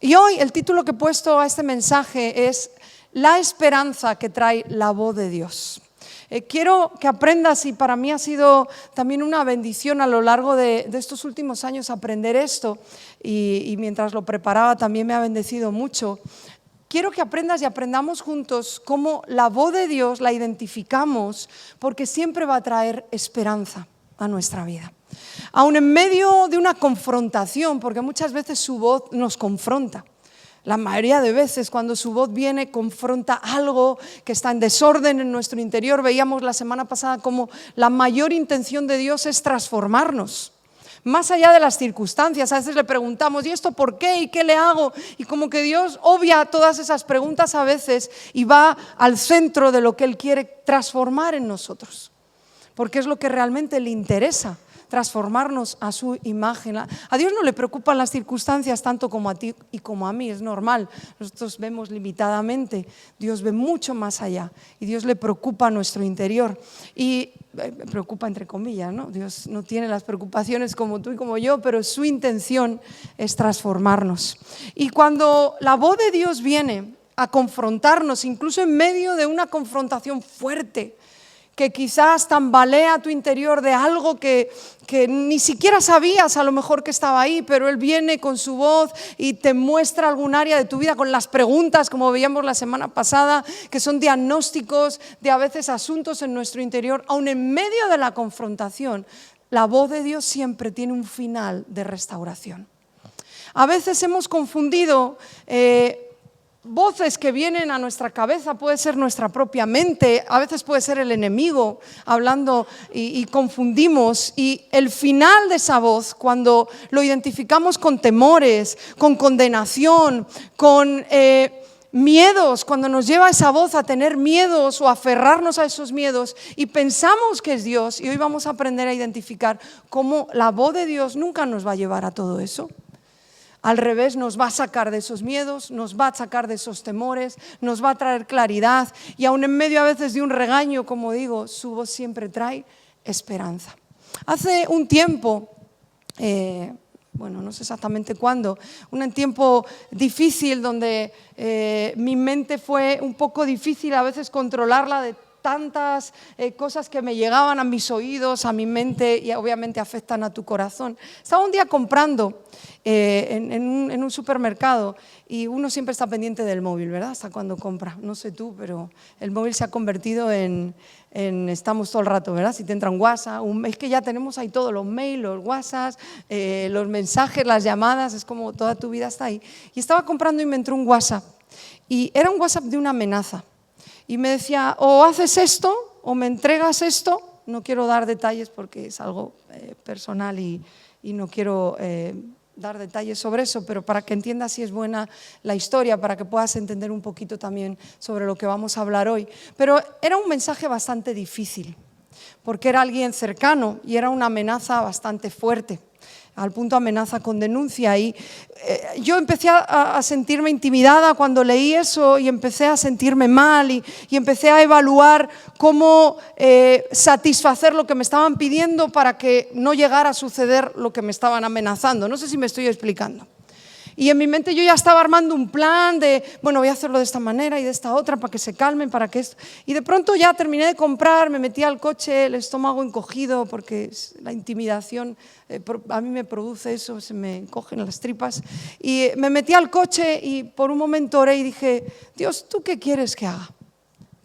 Y hoy el título que he puesto a este mensaje es La esperanza que trae la voz de Dios. Quiero que aprendas, y para mí ha sido también una bendición a lo largo de estos últimos años aprender esto, y mientras lo preparaba también me ha bendecido mucho. Quiero que aprendas y aprendamos juntos cómo la voz de Dios la identificamos, porque siempre va a traer esperanza a nuestra vida. Aún en medio de una confrontación, porque muchas veces su voz nos confronta. La mayoría de veces cuando su voz viene, confronta algo que está en desorden en nuestro interior. Veíamos la semana pasada cómo la mayor intención de Dios es transformarnos. Más allá de las circunstancias, a veces le preguntamos, ¿y esto por qué? ¿Y qué le hago? Y como que Dios obvia todas esas preguntas a veces y va al centro de lo que Él quiere transformar en nosotros. Porque es lo que realmente le interesa, transformarnos a su imagen. A Dios no le preocupan las circunstancias tanto como a ti y como a mí, es normal. Nosotros vemos limitadamente, Dios ve mucho más allá y Dios le preocupa nuestro interior. Y preocupa entre comillas, ¿no? Dios no tiene las preocupaciones como tú y como yo, pero su intención es transformarnos. Y cuando la voz de Dios viene a confrontarnos, incluso en medio de una confrontación fuerte, que quizás tambalea tu interior de algo que ni siquiera sabías a lo mejor que estaba ahí, pero Él viene con su voz y te muestra algún área de tu vida con las preguntas, como veíamos la semana pasada, que son diagnósticos de a veces asuntos en nuestro interior. Aún en medio de la confrontación, la voz de Dios siempre tiene un final de restauración. A veces hemos confundido voces que vienen a nuestra cabeza, puede ser nuestra propia mente, a veces puede ser el enemigo hablando y confundimos. Y el final de esa voz, cuando lo identificamos con temores, con condenación, con miedos, cuando nos lleva esa voz a tener miedos o a aferrarnos a esos miedos y pensamos que es Dios, y hoy vamos a aprender a identificar cómo la voz de Dios nunca nos va a llevar a todo eso. Al revés, nos va a sacar de esos miedos, nos va a sacar de esos temores, nos va a traer claridad, y aún en medio a veces de un regaño, como digo, su voz siempre trae esperanza. Hace un tiempo, no sé exactamente cuándo, un tiempo difícil donde mi mente fue un poco difícil a veces controlarla de tantas cosas que me llegaban a mis oídos, a mi mente, y obviamente afectan a tu corazón. Estaba un día comprando en un supermercado, y uno siempre está pendiente del móvil, ¿verdad? Hasta cuando compra, no sé tú, pero el móvil se ha convertido en estamos todo el rato, ¿verdad? Si te entra un WhatsApp, es que ya tenemos ahí todos los mails, los WhatsApps, los mensajes, las llamadas, es como toda tu vida está ahí. Y estaba comprando y me entró un WhatsApp, y era un WhatsApp de una amenaza. Y me decía, o haces esto, o me entregas esto. No quiero dar detalles porque es algo personal y no quiero dar detalles sobre eso, pero para que entiendas si es buena la historia, para que puedas entender un poquito también sobre lo que vamos a hablar hoy. Pero era un mensaje bastante difícil, porque era alguien cercano y era una amenaza bastante fuerte. Al punto amenaza con denuncia, y yo empecé a sentirme intimidada cuando leí eso, y empecé a sentirme mal y empecé a evaluar cómo satisfacer lo que me estaban pidiendo para que no llegara a suceder lo que me estaban amenazando. No sé si me estoy explicando. Y en mi mente yo ya estaba armando un plan de, voy a hacerlo de esta manera y de esta otra para que se calmen, para que esto. Y de pronto ya terminé de comprar, me metí al coche, el estómago encogido, porque la intimidación a mí me produce eso, se me encogen las tripas. Y me metí al coche y por un momento oré y dije, Dios, ¿tú qué quieres que haga?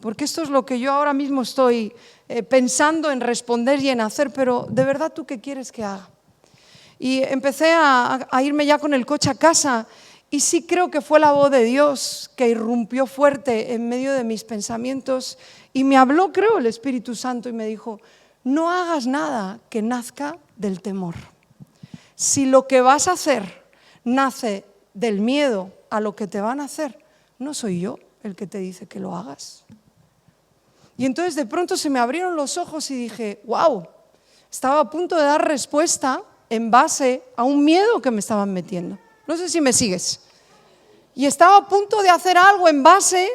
Porque esto es lo que yo ahora mismo estoy pensando en responder y en hacer, pero de verdad, ¿tú qué quieres que haga? Y empecé a irme ya con el coche a casa, y sí creo que fue la voz de Dios que irrumpió fuerte en medio de mis pensamientos y me habló, creo, el Espíritu Santo, y me dijo, no hagas nada que nazca del temor. Si lo que vas a hacer nace del miedo a lo que te van a hacer, no soy yo el que te dice que lo hagas. Y entonces de pronto se me abrieron los ojos y dije, wow, estaba a punto de dar respuesta en base a un miedo que me estaban metiendo. No sé si me sigues. Y estaba a punto de hacer algo en base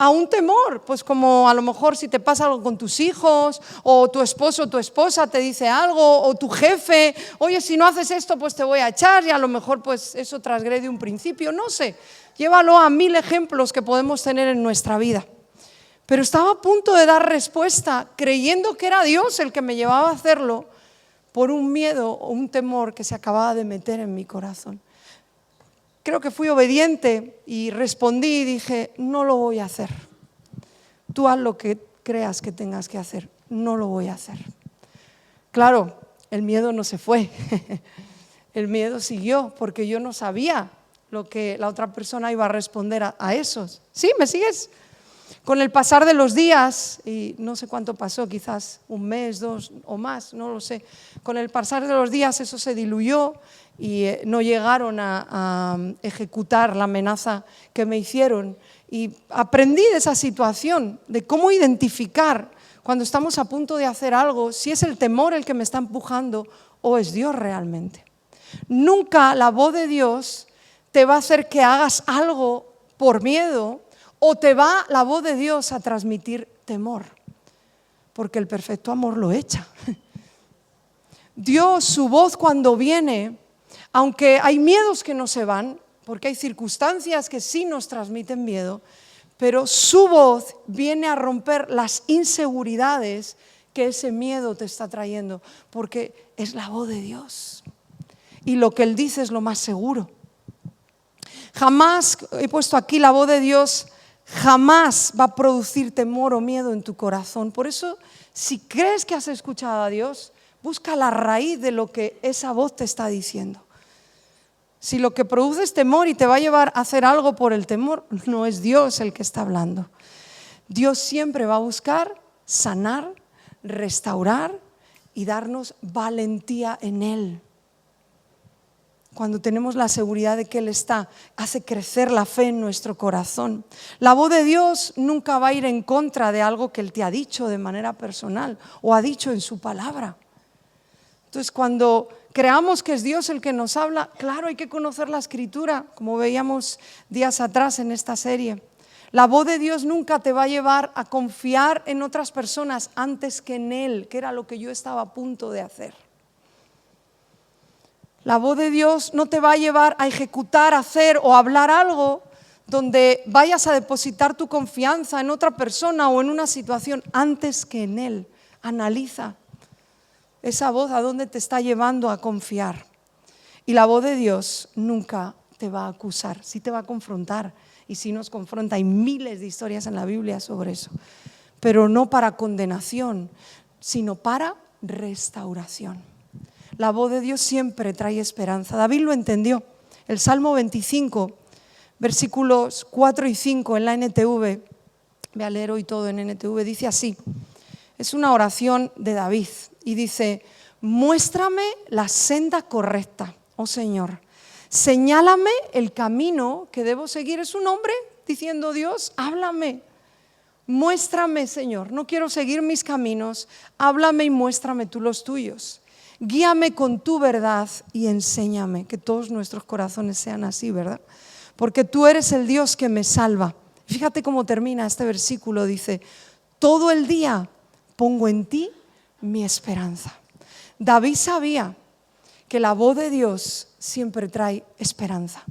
a un temor, pues como a lo mejor si te pasa algo con tus hijos, o tu esposo o tu esposa te dice algo, o tu jefe, oye, si no haces esto pues te voy a echar, y a lo mejor pues eso transgrede un principio, no sé, llévalo a 1000 ejemplos que podemos tener en nuestra vida. Pero estaba a punto de dar respuesta creyendo que era Dios el que me llevaba a hacerlo por un miedo o un temor que se acababa de meter en mi corazón. Creo que fui obediente y respondí y dije, no lo voy a hacer. Tú haz lo que creas que tengas que hacer, no lo voy a hacer. Claro, el miedo no se fue, el miedo siguió porque yo no sabía lo que la otra persona iba a responder a esos. ¿Sí? ¿Me sigues? Con el pasar de los días, y no sé cuánto pasó, quizás un mes, 2 o más, no lo sé. Con el pasar de los días eso se diluyó y no llegaron a ejecutar la amenaza que me hicieron. Y aprendí de esa situación, de cómo identificar cuando estamos a punto de hacer algo, si es el temor el que me está empujando o es Dios realmente. Nunca la voz de Dios te va a hacer que hagas algo por miedo, o te va la voz de Dios a transmitir temor, porque el perfecto amor lo echa. Dios, su voz cuando viene, aunque hay miedos que no se van, porque hay circunstancias que sí nos transmiten miedo, pero su voz viene a romper las inseguridades que ese miedo te está trayendo, porque es la voz de Dios. Y lo que Él dice es lo más seguro. Jamás, he puesto aquí la voz de Dios, jamás va a producir temor o miedo en tu corazón. Por eso, si crees que has escuchado a Dios, busca la raíz de lo que esa voz te está diciendo. Si lo que produce es temor y te va a llevar a hacer algo por el temor, no es Dios el que está hablando. Dios siempre va a buscar sanar, restaurar y darnos valentía en Él. Cuando tenemos la seguridad de que Él está, hace crecer la fe en nuestro corazón. La voz de Dios nunca va a ir en contra de algo que Él te ha dicho de manera personal o ha dicho en su palabra. Entonces, cuando creamos que es Dios el que nos habla, claro, hay que conocer la Escritura, como veíamos días atrás en esta serie. La voz de Dios nunca te va a llevar a confiar en otras personas antes que en Él, que era lo que yo estaba a punto de hacer. La voz de Dios no te va a llevar a ejecutar, hacer o hablar algo donde vayas a depositar tu confianza en otra persona o en una situación antes que en Él. Analiza esa voz a dónde te está llevando a confiar. Y la voz de Dios nunca te va a acusar, sí te va a confrontar. Y sí nos confronta, hay miles de historias en la Biblia sobre eso. Pero no para condenación, sino para restauración. La voz de Dios siempre trae esperanza. David lo entendió. El Salmo 25, versículos 4 y 5 en la NTV, voy a leer hoy todo en NTV, dice así. Es una oración de David y dice: muéstrame la senda correcta, oh Señor. Señálame el camino que debo seguir. Es un hombre diciendo: Dios, háblame. Muéstrame, Señor. No quiero seguir mis caminos. Háblame y muéstrame tú los tuyos. Guíame con tu verdad y enséñame. Que todos nuestros corazones sean así, ¿verdad? Porque tú eres el Dios que me salva. Fíjate cómo termina este versículo. Dice: todo el día pongo en ti mi esperanza. David sabía que la voz de Dios siempre trae esperanza.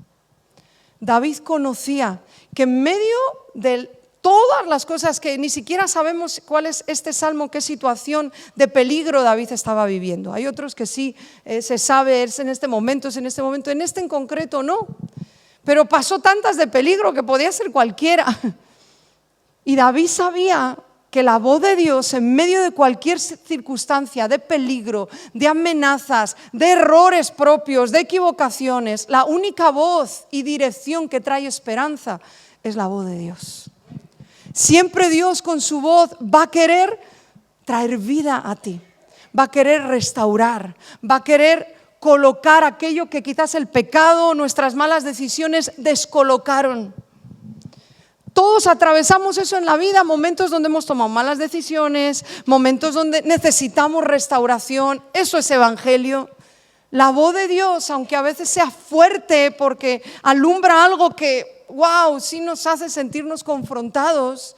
David conocía que en medio de todas las cosas que ni siquiera sabemos cuál es este salmo, qué situación de peligro David estaba viviendo. Hay otros que sí se sabe, es en este momento, en este en concreto no. Pero pasó tantas de peligro que podía ser cualquiera. Y David sabía que la voz de Dios en medio de cualquier circunstancia de peligro, de amenazas, de errores propios, de equivocaciones, la única voz y dirección que trae esperanza es la voz de Dios. Siempre Dios con su voz va a querer traer vida a ti, va a querer restaurar, va a querer colocar aquello que quizás el pecado, nuestras malas decisiones descolocaron. Todos atravesamos eso en la vida, momentos donde hemos tomado malas decisiones, momentos donde necesitamos restauración. Eso es evangelio. La voz de Dios, aunque a veces sea fuerte porque alumbra algo que wow, sí nos hace sentirnos confrontados,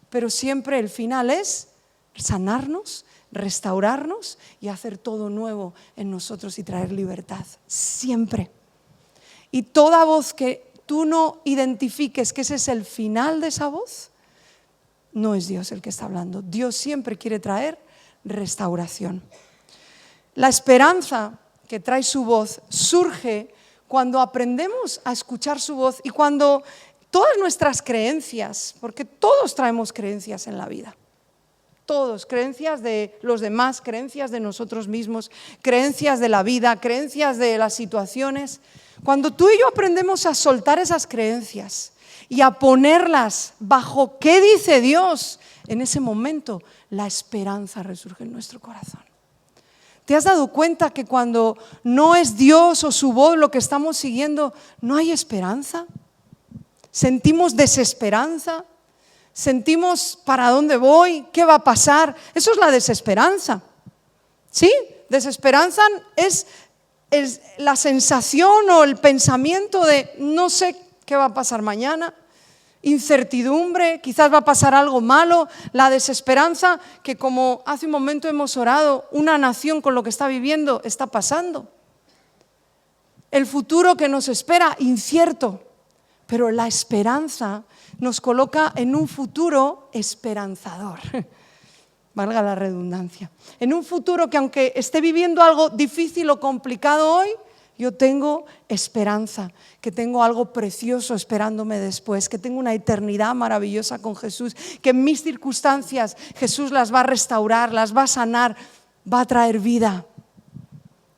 pero siempre el final es sanarnos, restaurarnos y hacer todo nuevo en nosotros y traer libertad, siempre. Y toda voz que tú no identifiques que ese es el final de esa voz, no es Dios el que está hablando. Dios siempre quiere traer restauración. La esperanza que trae su voz surge cuando aprendemos a escuchar su voz y cuando todas nuestras creencias, porque todos traemos creencias en la vida, todos, creencias de los demás, creencias de nosotros mismos, creencias de la vida, creencias de las situaciones. Cuando tú y yo aprendemos a soltar esas creencias y a ponerlas bajo qué dice Dios, en ese momento la esperanza resurge en nuestro corazón. ¿Te has dado cuenta que cuando no es Dios o su voz lo que estamos siguiendo, no hay esperanza? Sentimos desesperanza, sentimos ¿para dónde voy? ¿Qué va a pasar? Eso es la desesperanza. ¿Sí? Desesperanza es la sensación o el pensamiento de no sé qué va a pasar mañana, incertidumbre, quizás va a pasar algo malo, la desesperanza que, como hace un momento hemos orado, una nación con lo que está viviendo está pasando. El futuro que nos espera, incierto, pero la esperanza nos coloca en un futuro esperanzador, valga la redundancia, en un futuro que aunque esté viviendo algo difícil o complicado hoy, yo tengo esperanza, que tengo algo precioso esperándome después, que tengo una eternidad maravillosa con Jesús, que en mis circunstancias Jesús las va a restaurar, las va a sanar, va a traer vida,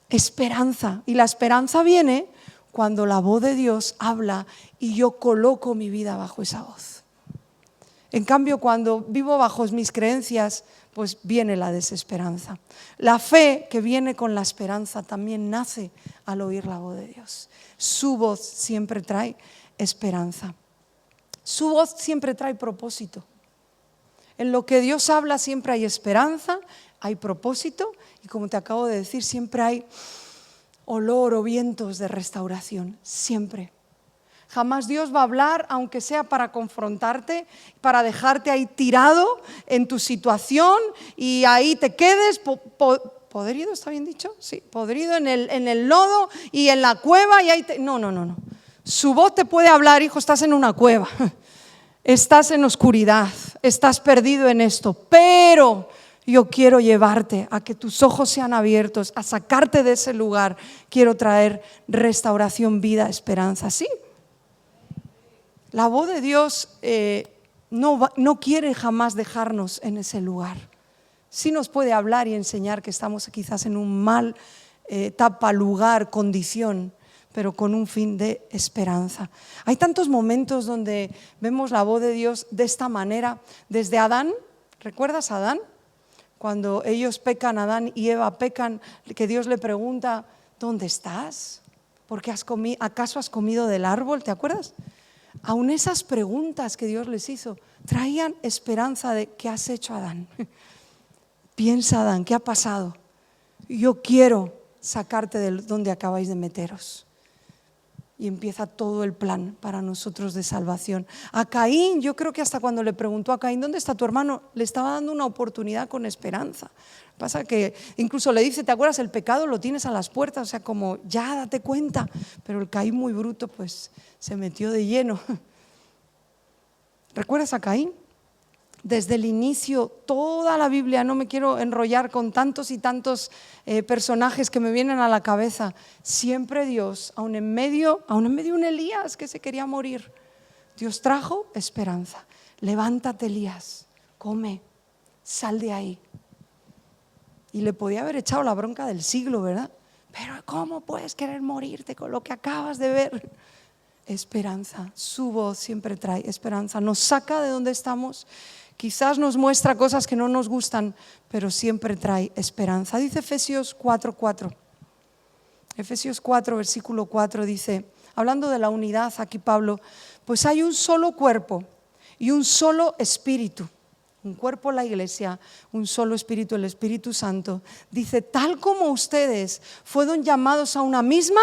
esperanza. Y la esperanza viene cuando la voz de Dios habla y yo coloco mi vida bajo esa voz. En cambio, cuando vivo bajo mis creencias, pues viene la desesperanza. La fe que viene con la esperanza también nace al oír la voz de Dios. Su voz siempre trae esperanza. Su voz siempre trae propósito. En lo que Dios habla siempre hay esperanza, hay propósito y, como te acabo de decir, siempre hay olor o vientos de restauración, siempre. Jamás Dios va a hablar, aunque sea para confrontarte, para dejarte ahí tirado en tu situación y ahí te quedes podrido, ¿está bien dicho? Sí, podrido en el lodo y en la cueva y ahí No. Su voz te puede hablar, hijo, estás en una cueva, estás en oscuridad, estás perdido en esto, pero yo quiero llevarte a que tus ojos sean abiertos, a sacarte de ese lugar. Quiero traer restauración, vida, esperanza. Sí. La voz de Dios no quiere jamás dejarnos en ese lugar. Sí nos puede hablar y enseñar que estamos quizás en un mal etapa, lugar, condición, pero con un fin de esperanza. Hay tantos momentos donde vemos la voz de Dios de esta manera. Desde Adán, ¿recuerdas a Adán? Cuando ellos pecan, Adán y Eva pecan, que Dios le pregunta, ¿dónde estás? ¿Porque acaso has comido del árbol? ¿Te acuerdas? Aún esas preguntas que Dios les hizo traían esperanza de ¿qué has hecho, Adán? Piensa, Adán, ¿qué ha pasado? Yo quiero sacarte de donde acabáis de meteros. Y empieza todo el plan para nosotros de salvación. A Caín, yo creo que hasta cuando le preguntó a Caín, ¿dónde está tu hermano? Le estaba dando una oportunidad con esperanza. Pasa que incluso le dice, ¿te acuerdas? El pecado lo tienes a las puertas, o sea, como ya date cuenta. Pero el Caín muy bruto, pues se metió de lleno. ¿Recuerdas a Caín? Desde el inicio, toda la Biblia, no me quiero enrollar con tantos y tantos personajes que me vienen a la cabeza. Siempre Dios, aún en medio un Elías que se quería morir, Dios trajo esperanza. Levántate, Elías, come, sal de ahí. Y le podía haber echado la bronca del siglo, ¿verdad? Pero ¿cómo puedes querer morirte con lo que acabas de ver? Esperanza, su voz siempre trae esperanza, nos saca de donde estamos. Quizás nos muestra cosas que no nos gustan, pero siempre trae esperanza. Dice Efesios 4:4. Efesios 4, versículo 4 dice, hablando de la unidad aquí Pablo, pues hay un solo cuerpo y un solo espíritu. Un cuerpo la iglesia, un solo espíritu, el Espíritu Santo. Dice, tal como ustedes fueron llamados a una misma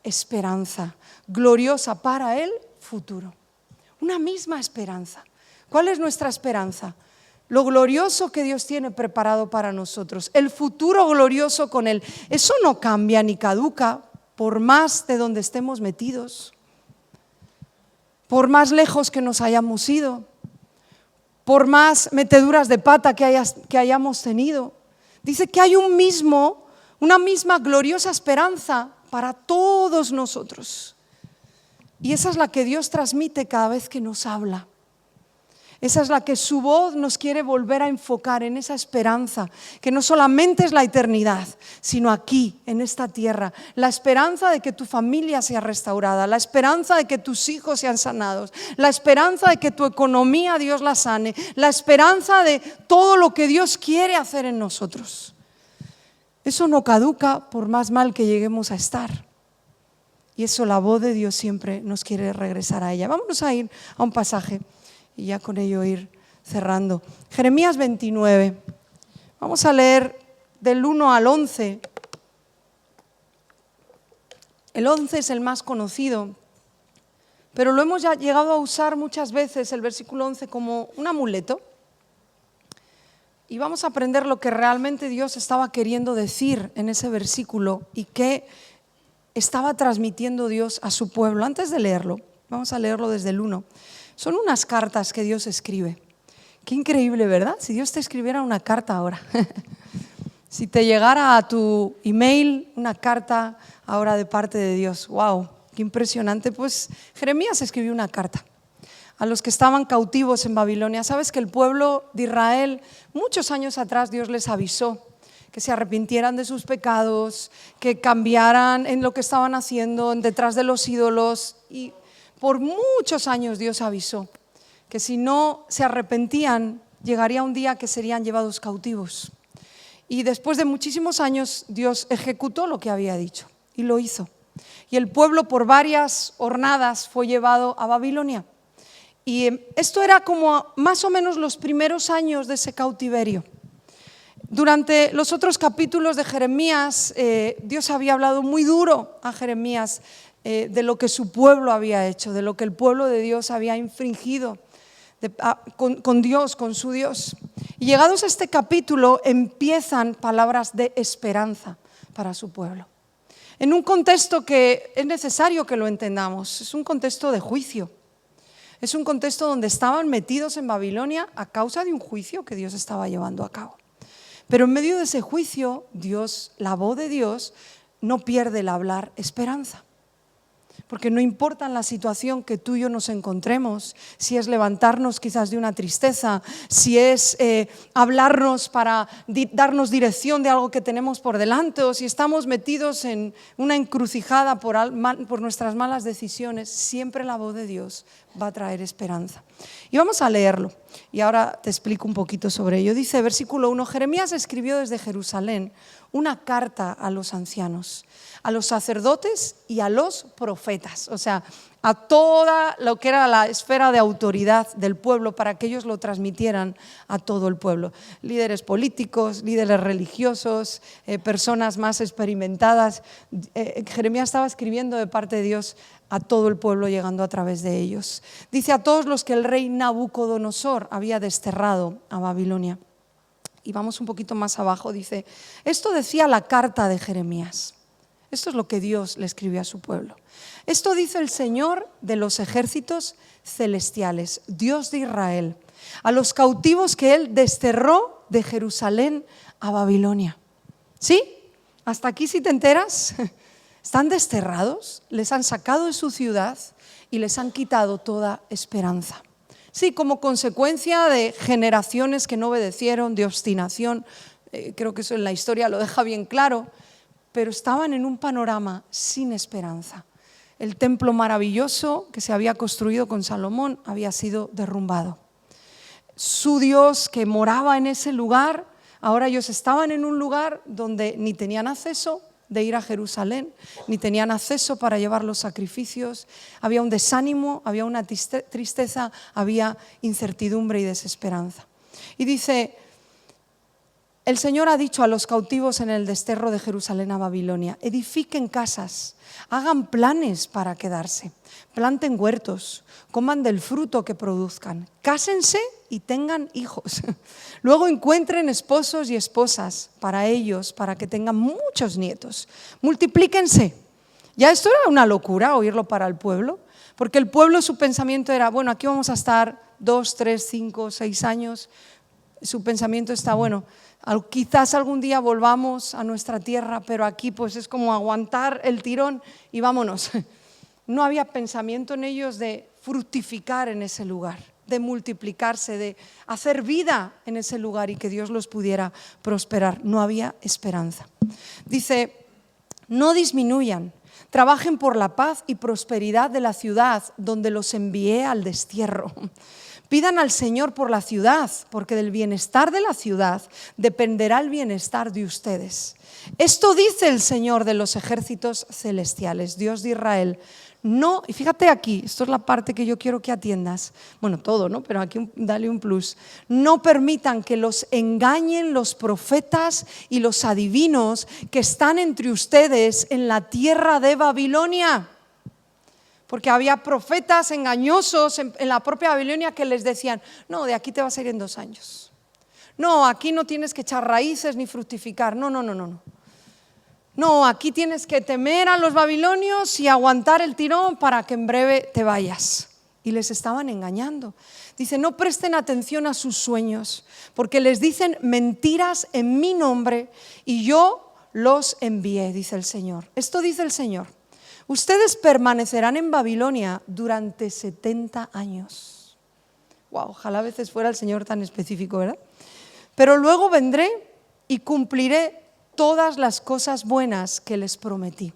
esperanza gloriosa para el futuro. Una misma esperanza. ¿Cuál es nuestra esperanza? Lo glorioso que Dios tiene preparado para nosotros, el futuro glorioso con Él. Eso no cambia ni caduca por más de donde estemos metidos, por más lejos que nos hayamos ido, por más meteduras de pata que hayamos tenido. Dice que hay una misma gloriosa esperanza para todos nosotros. Y esa es la que Dios transmite cada vez que nos habla. Esa es la que su voz nos quiere volver a enfocar en esa esperanza, que no solamente es la eternidad, sino aquí, en esta tierra. La esperanza de que tu familia sea restaurada, la esperanza de que tus hijos sean sanados, la esperanza de que tu economía Dios la sane, la esperanza de todo lo que Dios quiere hacer en nosotros. Eso no caduca por más mal que lleguemos a estar. Y eso la voz de Dios siempre nos quiere regresar a ella. Vámonos a ir a un pasaje y ya con ello ir cerrando. Jeremías 29. Vamos a leer del 1 al 11. El 11 es el más conocido, pero lo hemos ya llegado a usar muchas veces, el versículo 11, como un amuleto. Y vamos a aprender lo que realmente Dios estaba queriendo decir en ese versículo y qué estaba transmitiendo Dios a su pueblo. Antes de leerlo, vamos a leerlo desde el 1. Son unas cartas que Dios escribe. Qué increíble, ¿verdad? Si Dios te escribiera una carta ahora. Si te llegara a tu email una carta ahora de parte de Dios. ¡Wow! Qué impresionante. Pues Jeremías escribió una carta a los que estaban cautivos en Babilonia. Sabes que el pueblo de Israel, muchos años atrás, Dios les avisó que se arrepintieran de sus pecados, que cambiaran en lo que estaban haciendo detrás de los ídolos. Y por muchos años Dios avisó que si no se arrepentían, llegaría un día que serían llevados cautivos. Y después de muchísimos años Dios ejecutó lo que había dicho y lo hizo. Y el pueblo por varias hornadas fue llevado a Babilonia. Y esto era como más o menos los primeros años de ese cautiverio. Durante los otros capítulos de Jeremías, Dios había hablado muy duro a Jeremías de lo que su pueblo había hecho, de lo que el pueblo de Dios había infringido con Dios, con su Dios. Y llegados a este capítulo empiezan palabras de esperanza para su pueblo. En un contexto que es necesario que lo entendamos, es un contexto de juicio. Es un contexto donde estaban metidos en Babilonia a causa de un juicio que Dios estaba llevando a cabo. Pero en medio de ese juicio, Dios, la voz de Dios, no pierde el hablar esperanza. Porque no importa en la situación que tú y yo nos encontremos, si es levantarnos quizás de una tristeza, si es hablarnos para darnos dirección de algo que tenemos por delante, o si estamos metidos en una encrucijada por nuestras malas decisiones, siempre la voz de Dios va a traer esperanza. Y vamos a leerlo, y ahora te explico un poquito sobre ello. Dice, versículo 1, Jeremías escribió desde Jerusalén una carta a los ancianos, a los sacerdotes y a los profetas, o sea, a toda lo que era la esfera de autoridad del pueblo para que ellos lo transmitieran a todo el pueblo. Líderes políticos, líderes religiosos, personas más experimentadas. Jeremías estaba escribiendo de parte de Dios a todo el pueblo, llegando a través de ellos. Dice, a todos los que el rey Nabucodonosor había desterrado a Babilonia. Y vamos un poquito más abajo, dice, esto decía la carta de Jeremías. Esto es lo que Dios le escribió a su pueblo. Esto dice el Señor de los ejércitos celestiales, Dios de Israel, a los cautivos que Él desterró de Jerusalén a Babilonia. ¿Sí? ¿Hasta aquí si te enteras? Están desterrados, les han sacado de su ciudad y les han quitado toda esperanza. Sí, como consecuencia de generaciones que no obedecieron, de obstinación, creo que eso en la historia lo deja bien claro, pero estaban en un panorama sin esperanza. El templo maravilloso que se había construido con Salomón había sido derrumbado. Su Dios que moraba en ese lugar, ahora ellos estaban en un lugar donde ni tenían acceso de ir a Jerusalén, ni tenían acceso para llevar los sacrificios. Había un desánimo, había una tristeza, había incertidumbre y desesperanza. Y dice, el Señor ha dicho a los cautivos en el desterro de Jerusalén a Babilonia: edifiquen casas, hagan planes para quedarse, planten huertos, coman del fruto que produzcan, cásense y tengan hijos. Luego encuentren esposos y esposas para ellos, para que tengan muchos nietos. Multiplíquense. Ya esto era una locura oírlo para el pueblo, porque el pueblo, su pensamiento era: bueno, aquí vamos a estar 2, 3, 5, 6 años. Su pensamiento está: bueno, quizás algún día volvamos a nuestra tierra, pero aquí pues es como aguantar el tirón y vámonos. No había pensamiento en ellos de fructificar en ese lugar, de multiplicarse, de hacer vida en ese lugar y que Dios los pudiera prosperar. No había esperanza. Dice: no disminuyan, trabajen por la paz y prosperidad de la ciudad donde los envié al destierro. Pidan al Señor por la ciudad, porque del bienestar de la ciudad dependerá el bienestar de ustedes. Esto dice el Señor de los ejércitos celestiales, Dios de Israel. No, y fíjate aquí, esto es la parte que yo quiero que atiendas. Bueno, todo, ¿no? Pero aquí dale un plus. No permitan que los engañen los profetas y los adivinos que están entre ustedes en la tierra de Babilonia. Porque había profetas engañosos en la propia Babilonia que les decían: no, de aquí te vas a ir en 2 años. No, aquí no tienes que echar raíces ni fructificar. No. No, aquí tienes que temer a los babilonios y aguantar el tirón para que en breve te vayas. Y les estaban engañando. Dice: no presten atención a sus sueños, porque les dicen mentiras en mi nombre y yo los envié, dice el Señor. Esto dice el Señor: ustedes permanecerán en Babilonia durante 70 años. Wow, ojalá a veces fuera el Señor tan específico, ¿verdad? Pero luego vendré y cumpliré todas las cosas buenas que les prometí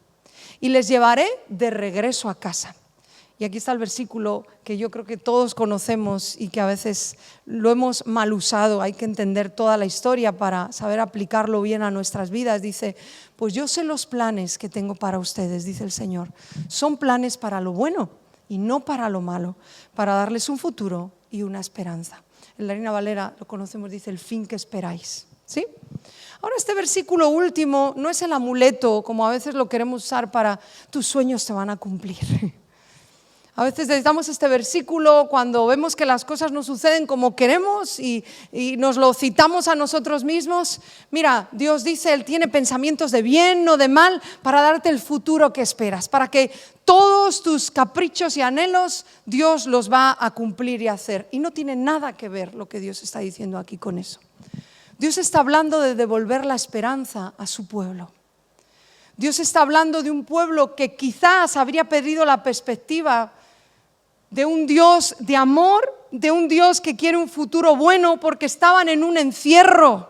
y les llevaré de regreso a casa. Y aquí está el versículo que yo creo que todos conocemos y que a veces lo hemos mal usado. Hay que entender toda la historia para saber aplicarlo bien a nuestras vidas. Dice: pues yo sé los planes que tengo para ustedes, dice el Señor. Son planes para lo bueno y no para lo malo, para darles un futuro y una esperanza. En la Reina Valera lo conocemos, dice: el fin que esperáis. ¿Sí? Ahora, este versículo último no es el amuleto como a veces lo queremos usar para tus sueños se van a cumplir. A veces necesitamos este versículo cuando vemos que las cosas no suceden como queremos y nos lo citamos a nosotros mismos. Mira, Dios dice: Él tiene pensamientos de bien, no de mal, para darte el futuro que esperas, para que todos tus caprichos y anhelos Dios los va a cumplir y hacer. Y no tiene nada que ver lo que Dios está diciendo aquí con eso. Dios está hablando de devolver la esperanza a su pueblo. Dios está hablando de un pueblo que quizás habría perdido la perspectiva de un Dios de amor, de un Dios que quiere un futuro bueno, porque estaban en un encierro.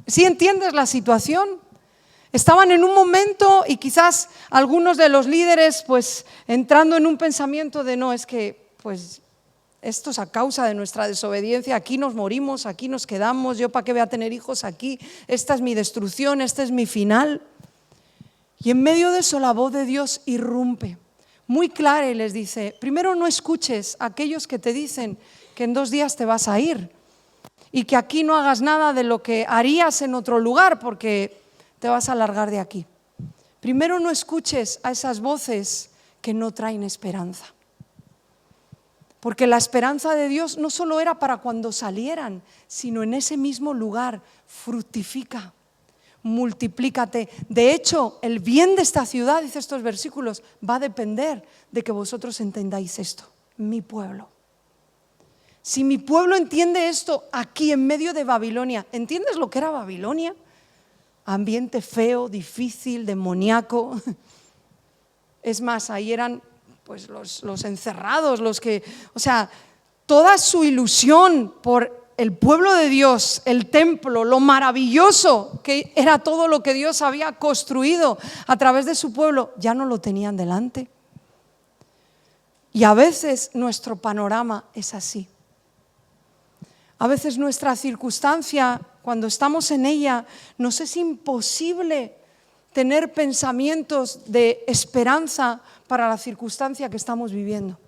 ¿Sí entiendes la situación? Estaban en un momento y quizás algunos de los líderes pues entrando en un pensamiento de: no, es que pues esto es a causa de nuestra desobediencia, aquí nos morimos, aquí nos quedamos, yo para qué voy a tener hijos aquí, esta es mi destrucción, este es mi final. Y en medio de eso la voz de Dios irrumpe muy clara y les dice: primero, no escuches a aquellos que te dicen que en 2 días te vas a ir y que aquí no hagas nada de lo que harías en otro lugar porque te vas a largar de aquí. Primero, no escuches a esas voces que no traen esperanza. Porque la esperanza de Dios no solo era para cuando salieran, sino en ese mismo lugar: fructifica, multiplícate. De hecho, el bien de esta ciudad, dice estos versículos, va a depender de que vosotros entendáis esto. Mi pueblo. Si mi pueblo entiende esto aquí en medio de Babilonia, ¿entiendes lo que era Babilonia? Ambiente feo, difícil, demoníaco. Es más, ahí eran pues los encerrados, los que, o sea, toda su ilusión por el pueblo de Dios, el templo, lo maravilloso que era todo lo que Dios había construido a través de su pueblo, ya no lo tenían delante. Y a veces nuestro panorama es así. A veces nuestra circunstancia, cuando estamos en ella, nos es imposible tener pensamientos de esperanza para la circunstancia que estamos viviendo,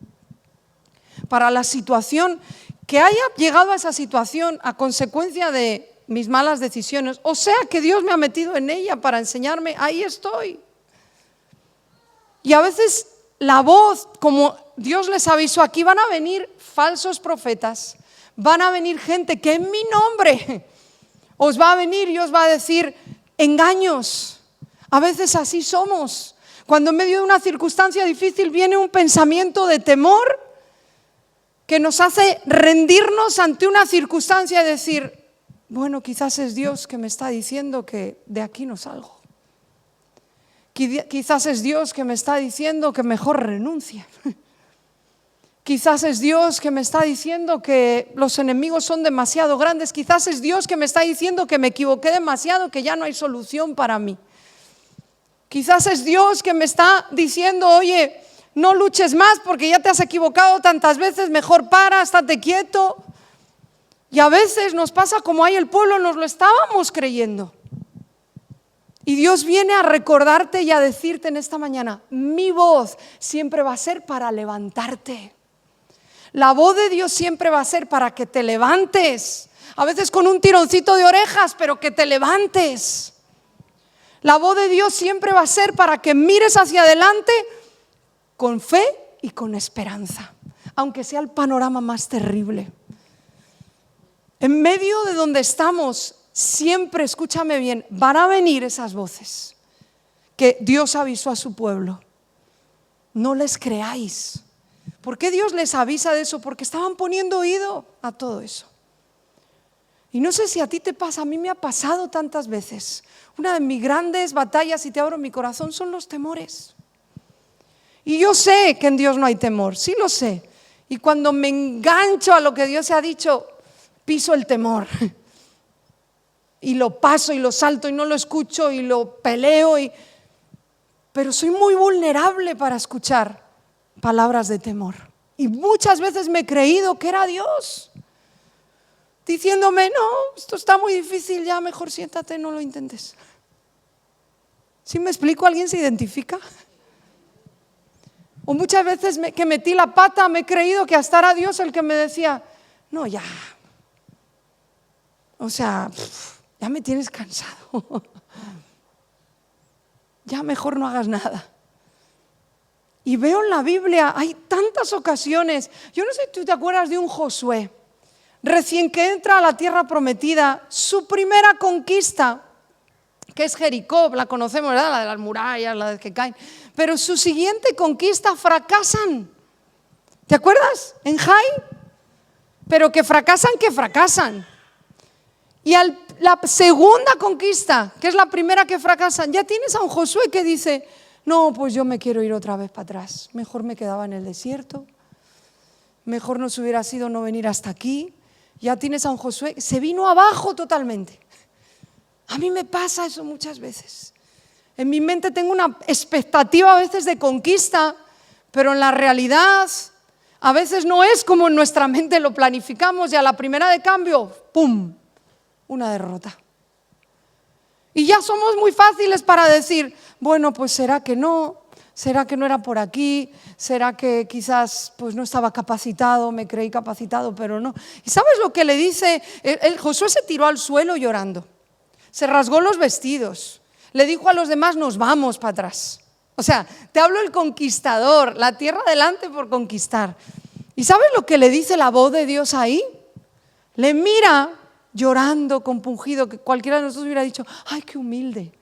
para la situación que haya llegado a esa situación a consecuencia de mis malas decisiones, o sea que Dios me ha metido en ella para enseñarme, ahí estoy. Y a veces la voz, como Dios les avisó, aquí van a venir falsos profetas, van a venir gente que en mi nombre os va a venir y os va a decir engaños. A veces así somos. Cuando en medio de una circunstancia difícil viene un pensamiento de temor que nos hace rendirnos ante una circunstancia y decir, bueno, quizás es Dios que me está diciendo que de aquí no salgo. Quizás es Dios que me está diciendo que mejor renuncie. Quizás es Dios que me está diciendo que los enemigos son demasiado grandes. Quizás es Dios que me está diciendo que me equivoqué demasiado, que ya no hay solución para mí. Quizás es Dios que me está diciendo, oye, no luches más porque ya te has equivocado tantas veces, mejor para, estate quieto. Y a veces nos pasa como ahí el pueblo, nos lo estábamos creyendo. Y Dios viene a recordarte y a decirte en esta mañana, mi voz siempre va a ser para levantarte. La voz de Dios siempre va a ser para que te levantes. A veces con un tironcito de orejas, pero que te levantes. La voz de Dios siempre va a ser para que mires hacia adelante con fe y con esperanza, aunque sea el panorama más terrible. En medio de donde estamos, siempre, escúchame bien, van a venir esas voces que Dios avisó a su pueblo. No les creáis. ¿Por qué Dios les avisa de eso? Porque estaban poniendo oído a todo eso. Y no sé si a ti te pasa, a mí me ha pasado tantas veces. Una de mis grandes batallas, y te abro mi corazón, son los temores. Y yo sé que en Dios no hay temor, sí lo sé. Y cuando me engancho a lo que Dios ha dicho, piso el temor. Y lo paso y lo salto y no lo escucho y lo peleo. Pero soy muy vulnerable para escuchar palabras de temor. Y muchas veces me he creído que era Dios diciéndome, no, esto está muy difícil, ya mejor siéntate, no lo intentes. ¿Sí me explico? ¿Alguien se identifica? O muchas veces que metí la pata, me he creído que hasta era Dios el que me decía, no, ya, o sea, ya me tienes cansado, ya mejor no hagas nada. Y veo en la Biblia, hay tantas ocasiones, yo no sé si tú te acuerdas de un Josué, recién que entra a la tierra prometida, su primera conquista, que es Jericó, la conocemos, ¿verdad? La de las murallas, la de que caen, pero su siguiente conquista fracasan. ¿Te acuerdas? En Jai, pero que fracasan. Y la segunda conquista, que es la primera que fracasan, ya tienes a un Josué que dice, no, pues yo me quiero ir otra vez para atrás, mejor me quedaba en el desierto, mejor nos hubiera sido no venir hasta aquí. Ya tienes a un Josué, se vino abajo totalmente. A mí me pasa eso muchas veces. En mi mente tengo una expectativa a veces de conquista, pero en la realidad a veces no es como en nuestra mente lo planificamos y a la primera de cambio, ¡pum!, una derrota. Y ya somos muy fáciles para decir, bueno, pues será que no era por aquí, será que quizás pues no estaba capacitado, me creí capacitado, pero no. ¿Y sabes lo que le dice? Josué se tiró al suelo llorando, se rasgó los vestidos, le dijo a los demás, nos vamos para atrás. O sea, te hablo el conquistador, la tierra delante por conquistar. ¿Y sabes lo que le dice la voz de Dios ahí? Le mira llorando, compungido, que cualquiera de nosotros hubiera dicho, ay, qué humilde,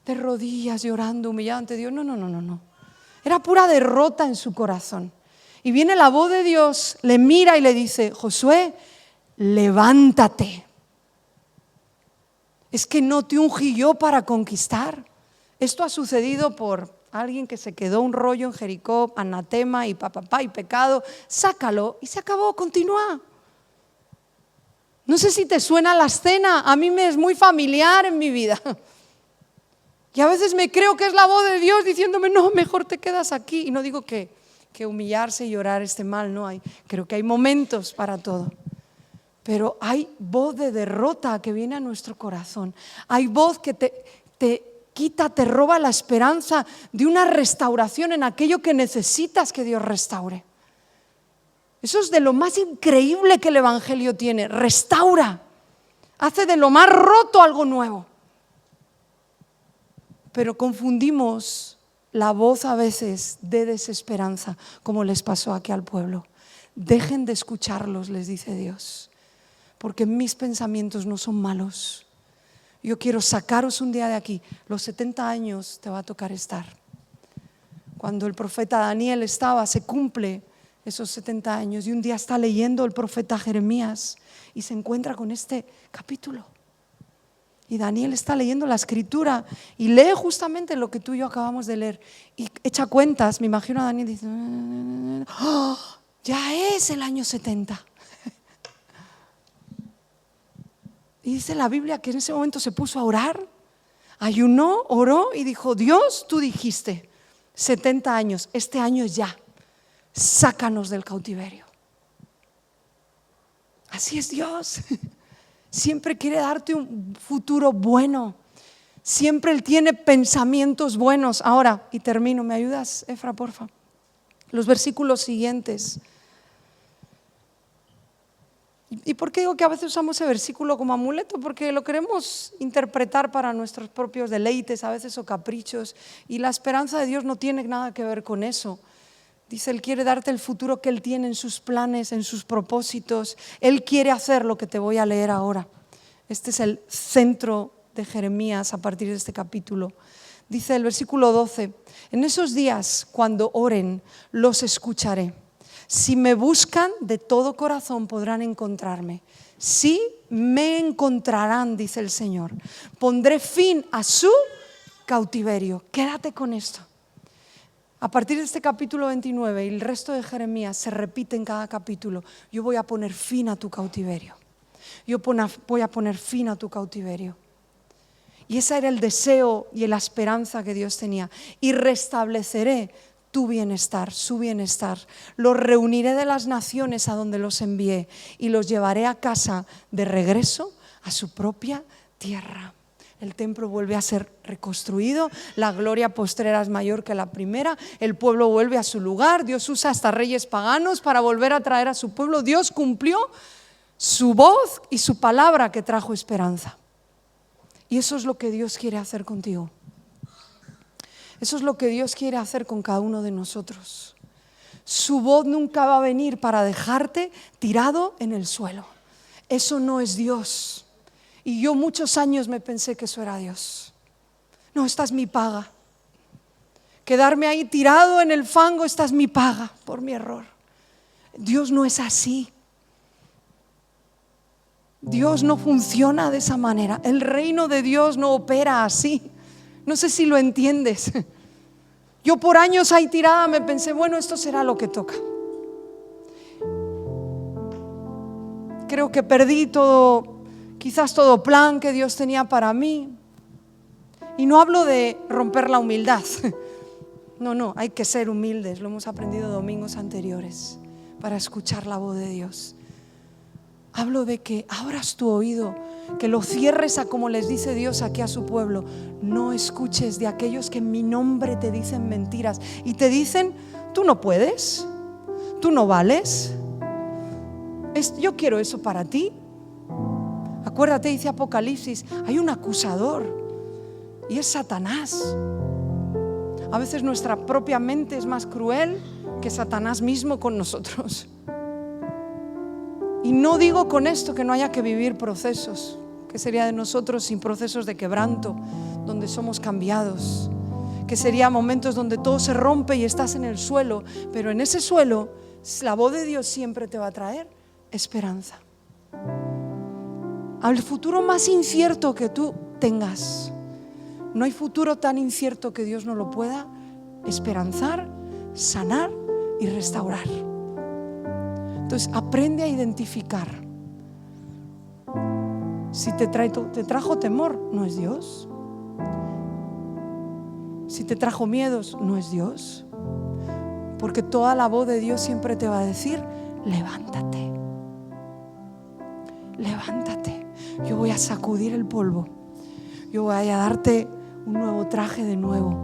de rodillas llorando, humillado ante Dios. No. Era pura derrota en su corazón. Y viene la voz de Dios, le mira y le dice, Josué, levántate. Es que no te ungí yo para conquistar. Esto ha sucedido por alguien que se quedó un rollo en Jericó, anatema y papá y pecado. Sácalo y se acabó, continúa. No sé si te suena la escena, a mí me es muy familiar en mi vida. Y a veces me creo que es la voz de Dios diciéndome, no, mejor te quedas aquí. Y no digo que humillarse y llorar esté mal, no hay. Creo que hay momentos para todo. Pero hay voz de derrota que viene a nuestro corazón. Hay voz que te quita, te roba la esperanza de una restauración en aquello que necesitas que Dios restaure. Eso es de lo más increíble que el Evangelio tiene, restaura. Hace de lo más roto algo nuevo. Pero confundimos la voz a veces de desesperanza, como les pasó aquí al pueblo. Dejen de escucharlos, les dice Dios, porque mis pensamientos no son malos. Yo quiero sacaros un día de aquí. Los 70 años te va a tocar estar. Cuando el profeta Daniel se cumple esos 70 años, y un día está leyendo el profeta Jeremías y se encuentra con este capítulo. Y Daniel está leyendo la escritura y lee justamente lo que tú y yo acabamos de leer. Y echa cuentas, me imagino a Daniel dice, ¡oh! Ya es el año 70. Y dice la Biblia que en ese momento se puso a orar, ayunó, oró y dijo, Dios, tú dijiste 70 años, este año ya, sácanos del cautiverio. Así es Dios. Siempre quiere darte un futuro bueno. Siempre Él tiene pensamientos buenos. Ahora, y termino, ¿me ayudas, Efra, porfa? Los versículos siguientes. ¿Y por qué digo que a veces usamos ese versículo como amuleto? Porque lo queremos interpretar para nuestros propios deleites, a veces o caprichos. Y la esperanza de Dios no tiene nada que ver con eso. Dice, Él quiere darte el futuro que Él tiene en sus planes, en sus propósitos. Él quiere hacer lo que te voy a leer ahora. Este es el centro de Jeremías a partir de este capítulo. Dice el versículo 12, en esos días cuando oren, los escucharé. Si me buscan de todo corazón podrán encontrarme. Sí, me encontrarán, dice el Señor. Pondré fin a su cautiverio. Quédate con esto. A partir de este capítulo 29 y el resto de Jeremías se repite en cada capítulo. Yo voy a poner fin a tu cautiverio. Yo voy a poner fin a tu cautiverio. Y ese era el deseo y la esperanza que Dios tenía. Y restableceré tu bienestar, su bienestar. Los reuniré de las naciones a donde los envié y los llevaré a casa de regreso a su propia tierra. El templo vuelve a ser reconstruido, la gloria postrera es mayor que la primera, el pueblo vuelve a su lugar, Dios usa hasta reyes paganos para volver a traer a su pueblo. Dios cumplió su voz y su palabra que trajo esperanza. Y eso es lo que Dios quiere hacer contigo. Eso es lo que Dios quiere hacer con cada uno de nosotros. Su voz nunca va a venir para dejarte tirado en el suelo. Eso no es Dios. Y yo muchos años me pensé que eso era Dios. No, esta es mi paga. Quedarme ahí tirado en el fango, esta es mi paga por mi error. Dios no es así. Dios no funciona de esa manera. El reino de Dios no opera así. No sé si lo entiendes. Yo por años ahí tirada me pensé, bueno, esto será lo que toca. Creo que perdí todo. Quizás todo plan que Dios tenía para mí. Y no hablo de romper la humildad. No, hay que ser humildes. Lo hemos aprendido domingos anteriores para escuchar la voz de Dios. Hablo de que abras tu oído, que lo cierres a como les dice Dios aquí a su pueblo. No escuches de aquellos que en mi nombre te dicen mentiras y te dicen, tú no puedes, tú no vales. Yo quiero eso para ti. Acuérdate, dice Apocalipsis, hay un acusador y es Satanás. A veces nuestra propia mente es más cruel que Satanás mismo con nosotros. Y no digo con esto que no haya que vivir procesos, que sería de nosotros sin procesos de quebranto, donde somos cambiados, que sería momentos donde todo se rompe y estás en el suelo, pero en ese suelo la voz de Dios siempre te va a traer esperanza. Al futuro más incierto que tú tengas, no hay futuro tan incierto que Dios no lo pueda esperanzar, sanar y restaurar. Entonces aprende a identificar. Si te trajo temor, no es Dios. Si te trajo miedos, no es Dios. Porque toda la voz de Dios siempre te va a decir, levántate. Levántate. Yo voy a sacudir el polvo. Yo voy a darte un nuevo traje de nuevo.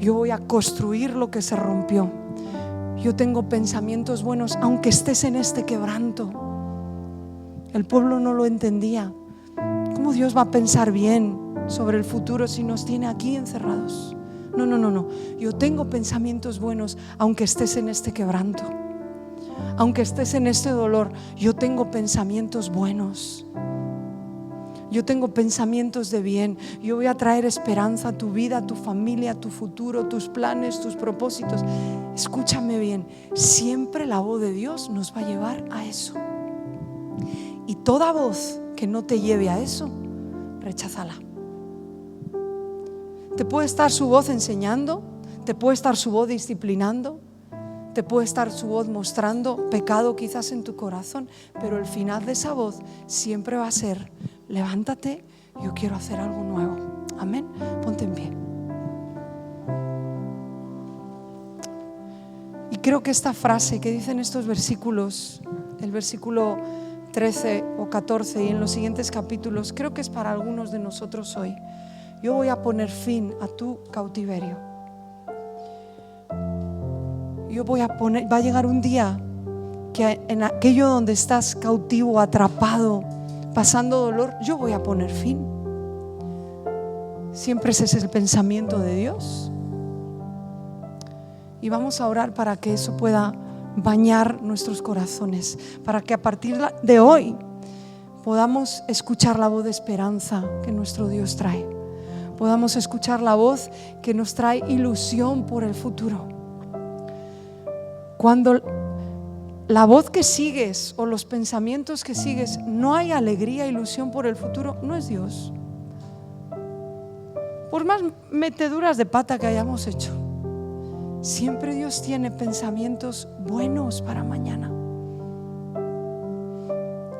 Yo voy a construir lo que se rompió. Yo tengo pensamientos buenos, aunque estés en este quebranto. El pueblo no lo entendía. ¿Cómo Dios va a pensar bien sobre el futuro si nos tiene aquí encerrados? No. Yo tengo pensamientos buenos, aunque estés en este quebranto, aunque estés en este dolor. Yo tengo pensamientos buenos. Yo tengo pensamientos de bien. Yo voy a traer esperanza a tu vida, a tu familia, a tu futuro, tus planes, tus propósitos. Escúchame bien, siempre la voz de Dios nos va a llevar a eso. Y toda voz que no te lleve a eso, recházala. Te puede estar su voz enseñando, te puede estar su voz disciplinando, te puede estar su voz mostrando pecado quizás en tu corazón, pero el final de esa voz siempre va a ser: levántate, yo quiero hacer algo nuevo. Amén. Ponte en pie. Y creo que esta frase que dicen estos versículos, el versículo 13 o 14 y en los siguientes capítulos, creo que es para algunos de nosotros hoy. Yo voy a poner fin a tu cautiverio. Va a llegar un día que en aquello donde estás cautivo, atrapado, pasando dolor, yo voy a poner fin. Siempre ese es el pensamiento de Dios. Y vamos a orar para que eso pueda bañar nuestros corazones, para que a partir de hoy podamos escuchar la voz de esperanza que nuestro Dios trae, podamos escuchar la voz que nos trae ilusión por el futuro. Cuando la voz que sigues o los pensamientos que sigues no hay alegría, ilusión por el futuro, no es Dios. Por más meteduras de pata que hayamos hecho, siempre Dios tiene pensamientos buenos para mañana.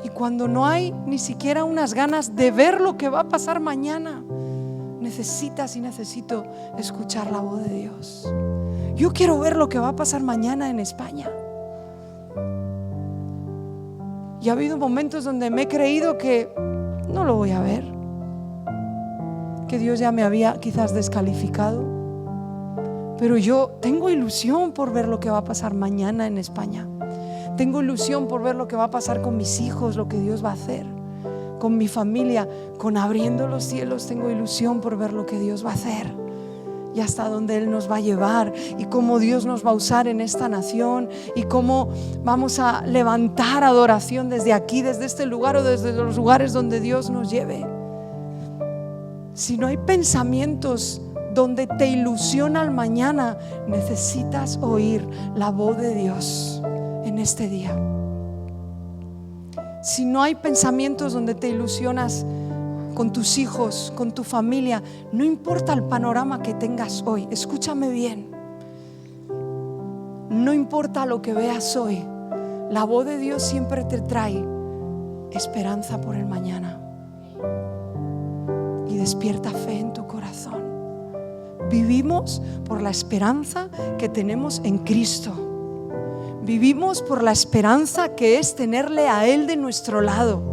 Y cuando no hay ni siquiera unas ganas de ver lo que va a pasar mañana, necesito escuchar la voz de Dios. Yo quiero ver lo que va a pasar mañana en España. Y ha habido momentos donde me he creído que no lo voy a ver, que Dios ya me había quizás descalificado. Pero yo tengo ilusión por ver lo que va a pasar mañana en España. Tengo ilusión por ver lo que va a pasar con mis hijos, lo que Dios va a hacer con mi familia, con Abriendo los Cielos. Tengo ilusión por ver lo que Dios va a hacer y hasta dónde Él nos va a llevar, y cómo Dios nos va a usar en esta nación, y cómo vamos a levantar adoración desde aquí, desde este lugar o desde los lugares donde Dios nos lleve. Si no hay pensamientos donde te ilusiona el mañana, necesitas oír la voz de Dios en este día. Si no hay pensamientos donde te ilusionas con tus hijos, con tu familia, no importa el panorama que tengas hoy, escúchame bien, no importa lo que veas hoy, la voz de Dios siempre te trae esperanza por el mañana y despierta fe en tu corazón. Vivimos por la esperanza que tenemos en Cristo. Vivimos por la esperanza que es tenerle a Él de nuestro lado.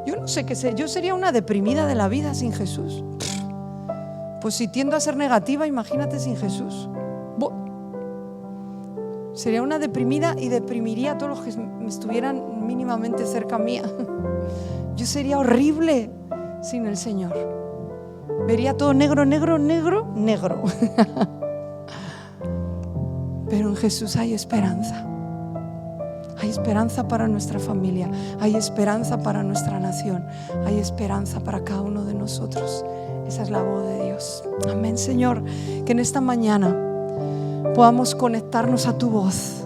Yo no sé qué sé, yo sería una deprimida de la vida sin Jesús. Pues si tiendo a ser negativa, imagínate sin Jesús. Sería una deprimida y deprimiría a todos los que me estuvieran mínimamente cerca mía. Yo sería horrible sin el Señor. Vería todo negro. Pero en Jesús hay esperanza. Hay esperanza para nuestra familia, hay esperanza para nuestra nación, hay esperanza para cada uno de nosotros. Esa es la voz de Dios. Amén, Señor, que en esta mañana podamos conectarnos a tu voz.